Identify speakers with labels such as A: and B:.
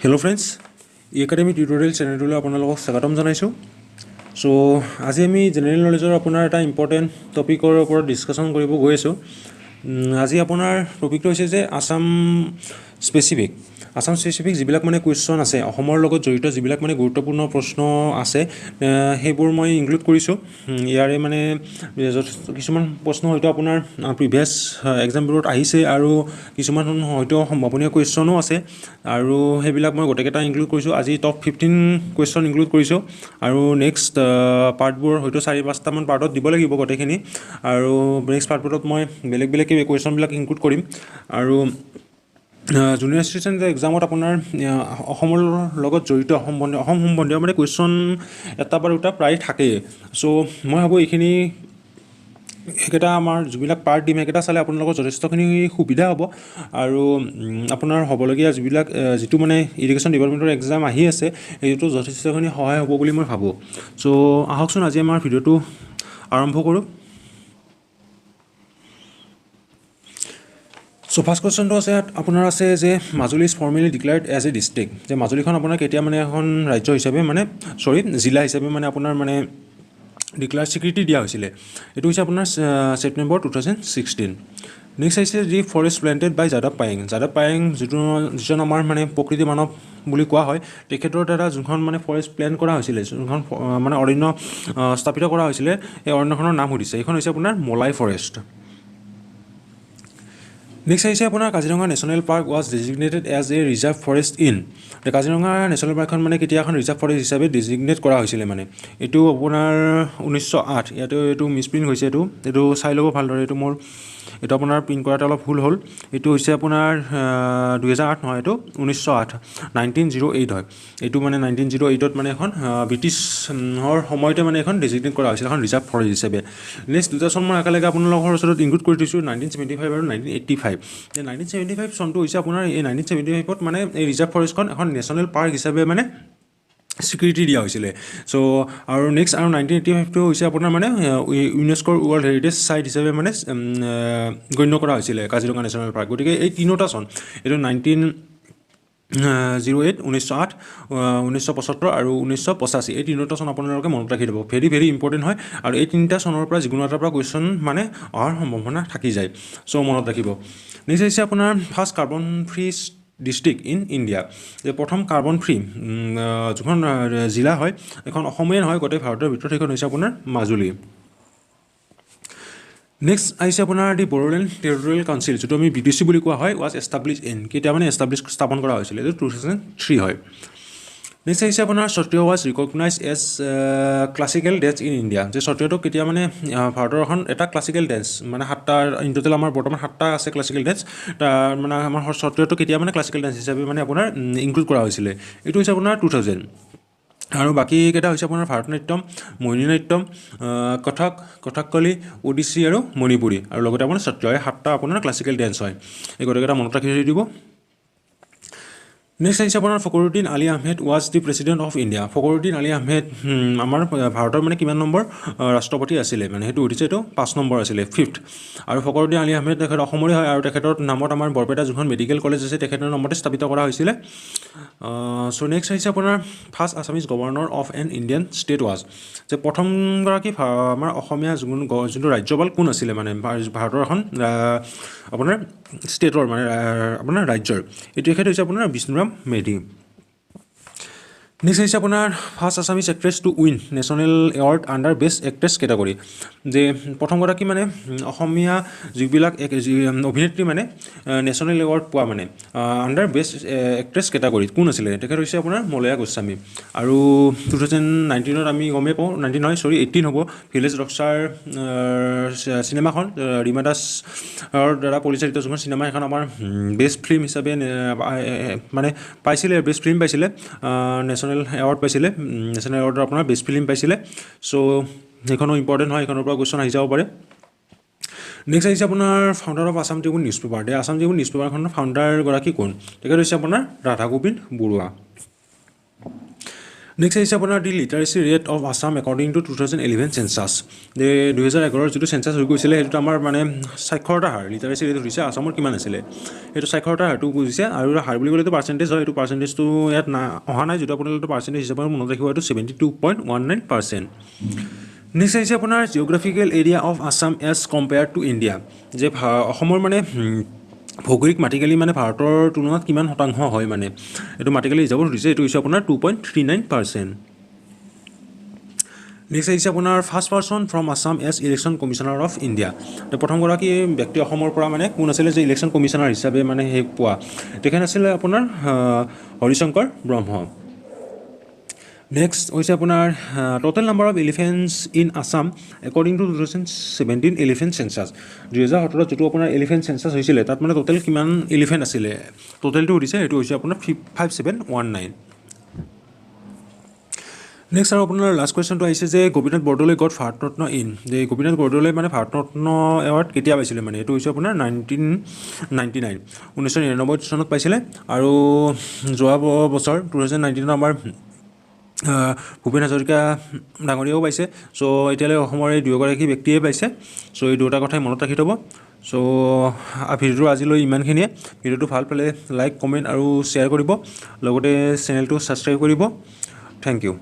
A: Hello friends, eAcademy tutorial channel to আপোনালোকক স্বাগতম জনাইছো। So আজি আমি জেনাৰেল নলেজৰ আপোনাৰ এটা ইম্পৰ্টেন্ট টপিকৰ ওপৰত ডিসকাশন কৰিব গৈ আছো। আজি আপোনাৰ টপিকটো হৈছে যে আসাম স্পেসিফিক যিবিলাক মানে কোৱেশ্চন আছে অসমৰ লগত জড়িত যিবিলাক মানে গুৰুত্বপূৰ্ণ প্ৰশ্ন আছে হেবোৰ মই ইনক্লুড কৰিছো। ইয়াৰে মানে কিছুমান প্ৰশ্ন হয়তো আপোনাৰ প্ৰিভিয়াস এক্সামবোৰত আহিছে আৰু কিছুমান হয়তো সম্ভাৱনীয় কোৱেশ্চনো আছে আৰু হেবিলাক মই গোটেইটা ইনক্লুড কৰিছো। আজি টপ 15 কোৱেশ্চন ইনক্লুড কৰিছো আৰু নেক্সট পাৰ্টবোৰ হয়তো 4-5টা মান পাৰ্টত দিব লাগিব গোটেইখিনি আৰু নেক্সট পাৰ্টবোৰত মই বেলেগ কোৱেশ্চন বিলাক ইনক্লুড কৰিম আৰু জুনিয়ৰ ষ্টেচন এক্সামত আপোনাৰ অসমৰ লগত জড়িত অসম সম্বন্ধীয় মানে কোৱেশ্চন এটা বা দুটা প্ৰায় থাকে। সো মই ভাবো এইখিনি একেটা আমাৰ যিবিলাক পাৰ্ট দিম একেটা চালে আপোনালোকৰ যথেষ্টখিনি সুবিধা হ'ব আৰু আপোনাৰ হ'বলগীয়া যিটো মানে ইৰিগেশ্যন ডিপাৰ্টমেণ্টৰ এক্সাম আহি আছে এইটো যথেষ্টখিনি সহায় হ'ব বুলি মই ভাবো। সো আহকচোন আজি আমাৰ ভিডিঅ'টো আৰম্ভ কৰোঁ। সো ফাৰ্স্ট কোৱেশ্চনটো আছে আপোনাৰ আছে যে Majuli is formally declared as a district, যে মাজুলীখন আপোনাৰ কেতিয়া মানে এখন ৰাজ্য হিচাপে মানে জিলা হিচাপে মানে আপোনাৰ মানে ডিক্লেয়াৰ স্বীকৃতি দিয়া হৈছিলে। এইটো হৈছে আপোনাৰ ছেপ্টেম্বৰ 2016। নেক্সট আহিছে দি ফৰেষ্ট প্লেণ্টেড বাই যাদৱ পায়েং যিজন আমাৰ মানে প্ৰকৃতি মানৱ বুলি কোৱা হয় তেখেতৰ দ্বাৰা যোনখন মানে ফৰেষ্ট প্লেন কৰা হৈছিলে, যোনখন মানে অৰণ্য স্থাপিত কৰা হৈছিলে এই অৰণ্যখনৰ নাম সুধিছে। এইখন হৈছে আপোনাৰ মলাই ফৰেষ্ট। নেক্সট আহিছে আপোনাৰ Kaziranga national park was designated as a reserve forest in. Kaziranga national পাৰ্কখন মানে কেতিয়া এখন ৰিজাৰ্ভ ফৰেষ্ট হিচাপে ডেজিগনেট কৰা হৈছিলে মানে এইটো আপোনাৰ 1908। এইটো মিছপ্ৰিণ্ট হৈছে, এইটো চাই ল'ব ভালদৰে। এইটো আপোনাৰ প্ৰিণ্ট কৰাটো অলপ ভুল হ'ল। এইটো হৈছে আপোনাৰ 2008 নহয়, এইটো 1908 1908 হয়। এইটো মানে 1908ত মানে এখন ব্ৰিটিছৰ সময়তে মানে এখন ডেজিগনেট কৰা হৈছিল এখন ৰিজাৰ্ভ ফৰেষ্ট হিচাপে। নেক্সট দুটা চন মই একেলগে আপোনালোকৰ ওচৰত ইনক্লুড কৰি দিছোঁ 1975 আৰু 1985। 1975 চনটো হৈছে আপোনাৰ এই 1975ত মানে এই ৰিজাৰ্ভ ফৰেষ্টখন এখন নেশ্যনেল পাৰ্ক হিচাপে মানে স্বীকৃতি দিয়া হৈছিলে। সো আৰু নেক্সট আৰু 1985টো হৈছে আপোনাৰ মানে ইউনেস্কোৰ ৱৰ্ল্ড হেৰিটেজ চাইট হিচাপে মানে গণ্য কৰা হৈছিলে কাজিৰঙা নেশ্যনেল পাৰ্ক। গতিকে এই তিনিটা চন এইটো 1908 1908 1975 আৰু 1985 এই তিনিটা চন আপোনালোকে মনত ৰাখি দিব। ভেৰি ইম্পৰ্টেণ্ট হয় আৰু এই তিনিটা চনৰ পৰা যিকোনো এটাৰ পৰা কুৱেশ্যন মানে অহাৰ সম্ভাৱনা থাকি যায়। সো মনত ৰাখিব। নেক্সট হৈছে আপোনাৰ first carbon free district in India, যে প্ৰথম কাৰ্বন ফ্ৰী যোনখন জিলা হয় এখন অসমেই নহয় গোটেই ভাৰতৰ ভিতৰত সেইখন হৈছে আপোনাৰ মাজুলী। নেক্সট আহিছে আপোনাৰ দি বড়োলেণ্ড টেৰিটৰিয়েল কাউন্সিল, যিটো আমি BTC বুলি কোৱা হয়, ৱাজ এষ্টাব্লিছ ইন, কেতিয়া মানে স্থাপন কৰা হৈছিলে, এইটো 2003 হয়। নেক্সট আহিছে আপোনাৰ Sattriya was recognize as classical dance in India, যে সত্ৰিয়াটো কেতিয়া মানে ভাৰতৰ এখন এটা ক্লাছিকেল ডেন্স মানে 7টা ইন টোটেল আমাৰ বৰ্তমান 7টা আছে ক্লাছিকেল ডেন্স, তাৰ মানে আমাৰ সত্ৰিয়াটো কেতিয়া মানে ক্লাছিকেল ডেন্স হিচাপে মানে আপোনাৰ ইনক্লুড কৰা হৈছিলে, এইটো হৈছে আপোনাৰ 2000। আৰু বাকী কেইটা হৈছে আপোনাৰ ভাৰত নাট্যম, মোহিনী নাট্যম, কথাকলি, ওডিচি আৰু মণিপুৰী আৰু লগতে আপোনাৰ সত্ৰিয়া, 7টা আপোনাৰ ক্লাছিকেল ডেন্স হয়। এই গোটেইকেইটা মনত ৰাখি দিব। নেক্সট আহিছে আপোনাৰ Fakhruddin Ali Ahmed was the president of India. Fakhruddin Ali Ahmed আমাৰ ভাৰতৰ মানে কিমান নম্বৰ ৰাষ্ট্ৰপতি আছিলে মানে সেইটো সুধিছে, এইটো 5 নম্বৰ আছিলে, 5th। আৰু ফখৰুদ্দিন আলী আহমেদ তেখেত অসমৰে হয় আৰু তেখেতৰ নামত আমাৰ বৰপেটা যোনখন মেডিকেল কলেজ আছে তেখেতৰ নামতে স্থাপিত কৰা হৈছিলে। সো নেক্সট আহিছে আপোনাৰ first Assamese governor of N Indian state was, যে প্ৰথমগৰাকী আমাৰ অসমীয়া যোনটো ৰাজ্যপাল কোন আছিলে মানে ভাৰতৰ এখন আপোনাৰ ষ্টেটৰ মানে আপোনাৰ ৰাজ্যৰ, এইটো তেখেত হৈছে আপোনাৰ বিষ্ণুৰাম মেধি। নেক্সট হৈছে আপোনাৰ first Assamese actress to win national award under best actress category, যে প্ৰথমগৰাকী মানে অসমীয়া যিবিলাক অভিনেত্ৰী মানে নেশ্যনেল এৱাৰ্ড পোৱা মানে আণ্ডাৰ বেষ্ট এক্ট্ৰেছ কেটাগৰীত কোন আছিলে, তেখেত হৈছে আপোনাৰ মলয়া গোস্বামী। আৰু 2019ত আমি গমেই পাওঁ, 18 হ'ব, ভিলেজ ৰকষ্টাৰ চিনেমাখন ৰীমা দাসৰ দ্বাৰা পৰিচালিত যোনখন চিনেমা এখন আমাৰ বেষ্ট ফিল্ম হিচাপে মানে পাইছিলে, বেষ্ট ফিল্ম পাইছিলে, নেশ্যনেল এৱাৰ্ড পাইছিলে, নেশ্যনেল এৱাৰ্ডৰ আপোনাৰ বেষ্ট ফিল্ম পাইছিলে। সো সেইখনো ইম্পৰ্টেণ্ট হয়, সেইখনৰ পৰা কুৱেশ্যন আহি যাব পাৰে। নেক্সট আহিছে আপোনাৰ founder of Assam Tribune newspaper, Assam Tribune news পেপাৰখনৰ ফাউণ্ডাৰগৰাকী কোন, তেখেত হৈছে আপোনাৰ ৰাধা গোবিন্দ বৰুৱা। নেক্সট আহিছে আপোনাৰ the literacy rate of Assam according to 2011 census যে 2011 যিটো চেঞ্চাছ হৈ গৈছিলে সেইটোত আমাৰ মানে সাক্ষৰতা হাৰ লিটাৰেচি ৰেট সুধিছে আছামৰ কিমান আছিলে সেইটো সাক্ষৰতা হাৰটো বুজিছে আৰু হাৰ বুলি ক'লেতো পাৰ্চেণ্টেজ হয় এইটো পাৰ্চেণ্টেজটো ইয়াত অহা নাই যিটো আপোনালোকে পাৰ্চেণ্টেজ হিচাপে মনত ৰাখিব এইটো 72.19%। নেক্সট আহিছে আপোনাৰ geographical area of Assam as compared to India যে অসমৰ মানে ভৌগোলিক মাটিকালি মানে ভাৰতৰ তুলনাত কিমান শতাংশ হয় মানে এইটো মাটিকালি হিচাপত সুধিছে এইটো হৈছে আপোনাৰ 2.39%। নেক্সট আহিছে আপোনাৰ first person from Assam as election commissioner of India প্ৰথমগৰাকী ব্যক্তি অসমৰ পৰা মানে কোন আছিলে যে ইলেকশ্যন কমিশ্যনাৰ হিচাপে মানে সেই পোৱা তেখেত আছিলে আপোনাৰ হৰিশংকৰ ব্ৰহ্ম। নেক্সট হৈছে আপোনাৰ total number of elephants in Assam according two 2017 elephant census 2017 যিটো আপোনাৰ এলিফেণ্ট চেঞ্চাছ হৈছিলে তাত মানে টোটেল কিমান এলিফেণ্ট আছিলে টোটেলটো সুধিছে এইটো হৈছে আপোনাৰ 5719। নেক্সট আৰু আপোনাৰ লাষ্ট কুৱেশ্যনটো আহিছে যে গোপীনাথ বৰদলৈ গট ভাৰতৰত্ন ইন যে গোপীনাথ বৰদলৈ মানে ভাৰতৰত্ন এৱাৰ্ড কেতিয়া পাইছিলে মানে এইটো হৈছে আপোনাৰ 1999 1999 চনত পাইছিলে আৰু যোৱা বছৰ 2019 আমাৰ ভূপেন হাজৰিকা ডাঙৰীয়াও পাইছে চ' এতিয়ালৈ অসমৰ এই দুয়োগৰাকী ব্যক্তিয়ে পাইছে চ' এই দুটা কথাই মনত ৰাখি থ'ব। চ' ভিডিঅ'টো আজিলৈ ইমানখিনিয়ে ভিডিঅ'টো ভাল পালে লাইক কমেণ্ট আৰু শ্বেয়াৰ কৰিব লগতে চেনেলটো ছাবস্ক্ৰাইব কৰিব। Thank U.